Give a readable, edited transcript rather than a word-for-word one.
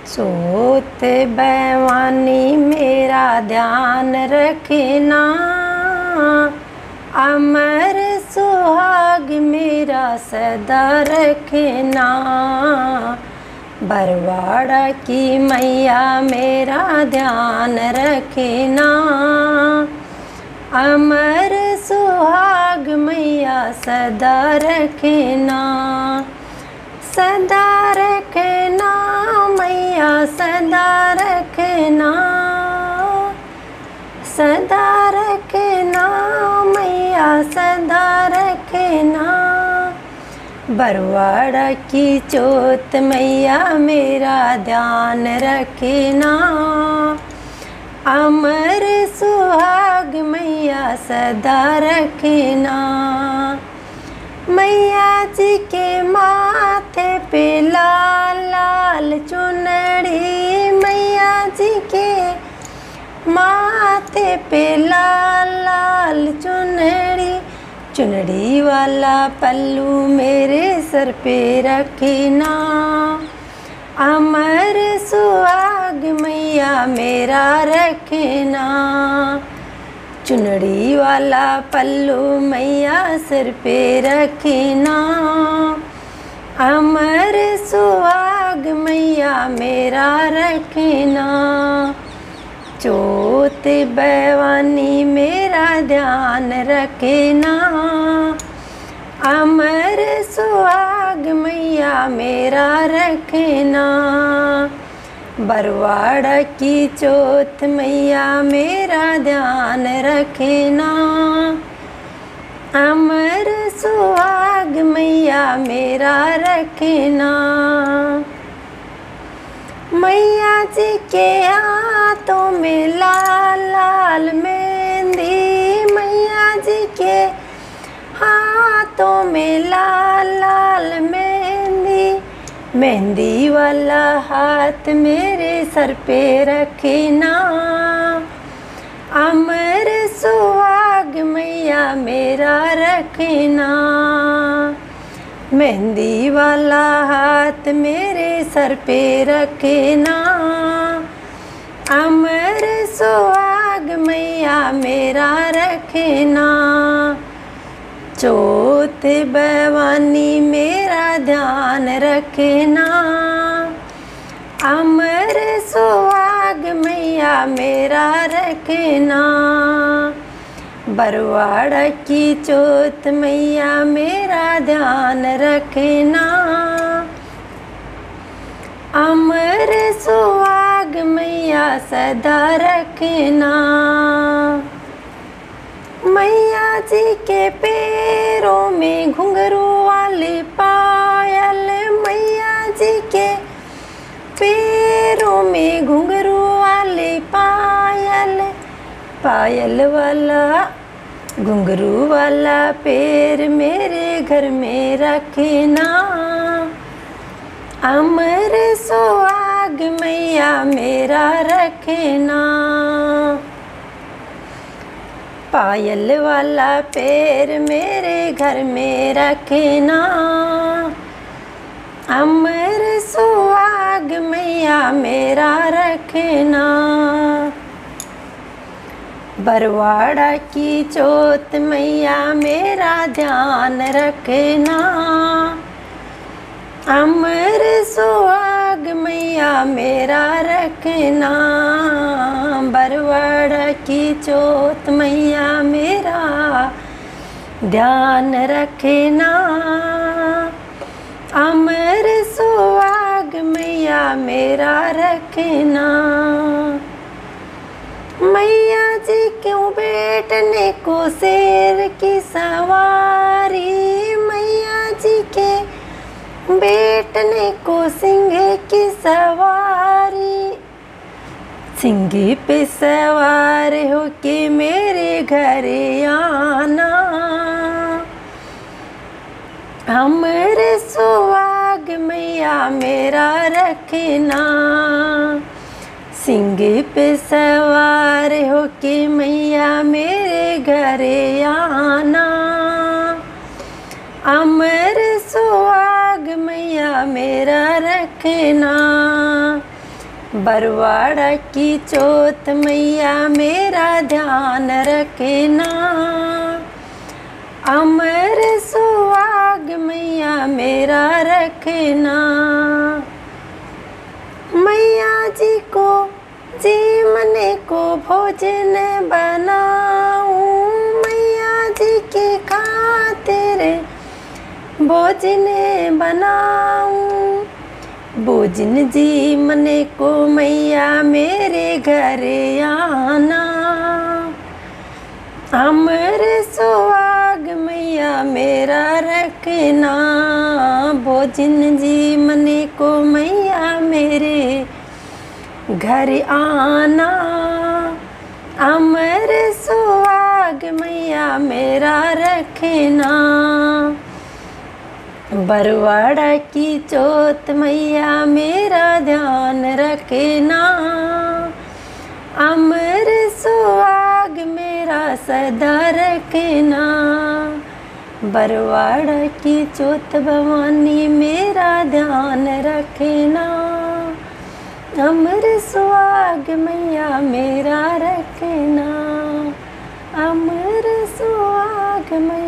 सोत बैवानी मेरा ध्यान रखना, अमर सुहाग मेरा सदा रखना। बरवाड़ा की मैया मेरा ध्यान रखना, अमर सुहाग मैया सदा रखना। सदा रखना मैया सदा रखना, सदा रखना मैया सदा रखना। बरवाड़ा की चोत मैया मेरा ध्यान रखना, अमर सुहाग मैया सदा रखना। मैया जी के माथे पे लाल लाल चुनरी, मैया जी के माथे पे लाल लाल चुनरी। चुनरी वाला पल्लू मेरे सर पे रखना, अमर सुहाग मैया मेरा रखना। चुनरी वाला पल्लू मैया सिर पे रखना, अमर सुहाग मैया मेरा रखना। चोत बैवानी मेरा ध्यान रखना, अमर सुहाग मैया मेरा रखना। बरवाड़ा की चोत मैया मेरा ध्यान रखना, अमर सुहाग मैया मेरा रखना। मैया जी के हाथों में लाल लाल मेहंदी, मैया जी के हाथों में लाल लाल मेहंदी। मेहंदी वाला हाथ मेरे सर पे रखना, अमर सुहाग मैया मेरा रखना। मेहंदी वाला हाथ मेरे सर पे रखना, अमर सुहाग मैया मेरा रखना। चोत बैवानी मेरा ध्यान रखना, अमर सुहाग मैया मेरा रखना। बरवाड़ा की चोत मैया मेरा ध्यान रखना, अमर सुहाग मैया सदा रखना। मैया जी के पैरों में घुंघरू वाली पायल, मैया जी के पैरों में घुंघरू वाली पायल। पायल वाला घुंघरू वाला पैर मेरे घर में रखना, अमर सुहाग मैया मेरा रखना। पायल वाला पैर मेरे घर में रखना, अमर सुहाग मैया मेरा रखना। बरवाड़ा की चोत मैया मेरा ध्यान रखना, अमर सुहाग मैया मेरा रखना। बरवाड़ा की चोत मैया मेरा ध्यान रखना, अमर सुहाग मैया मेरा रखना। मैया जी क्यों बैठने को शेर की सवारी, मैया जी के बैठने को सिंह की सवारी। सिंह पे सवार हो के मेरे घर आना, अमर सुहाग मैया मेरा रखना। सिंह पे सवार हो के मैया मेरे घर आना, अमर सुहाग मैया मेरा रखना। बरवाड़ा की चौथ मैया मेरा ध्यान रखना, अमर सुहाग मैया मेरा रखना। मैया जी को जी मने को भोजन बनाऊं, मैया जी की खातिर भोजन बनाऊं। भोजन जी मने को मैया मेरे घर आना, अमर सुहाग मैया मेरा रखना। भोजन जी मने को मैया मेरे घर आना, अमर सुहाग मैया मेरा रखना। बरवाड़ा की चौथ मैया मेरा ध्यान रखना, अमर सुहाग मेरा सदा रखना। बरवाड़ा की चौथ भवानी मेरा ध्यान रखना, अमर सुहाग मैया मेरा रखना, अमर सुहाग मैया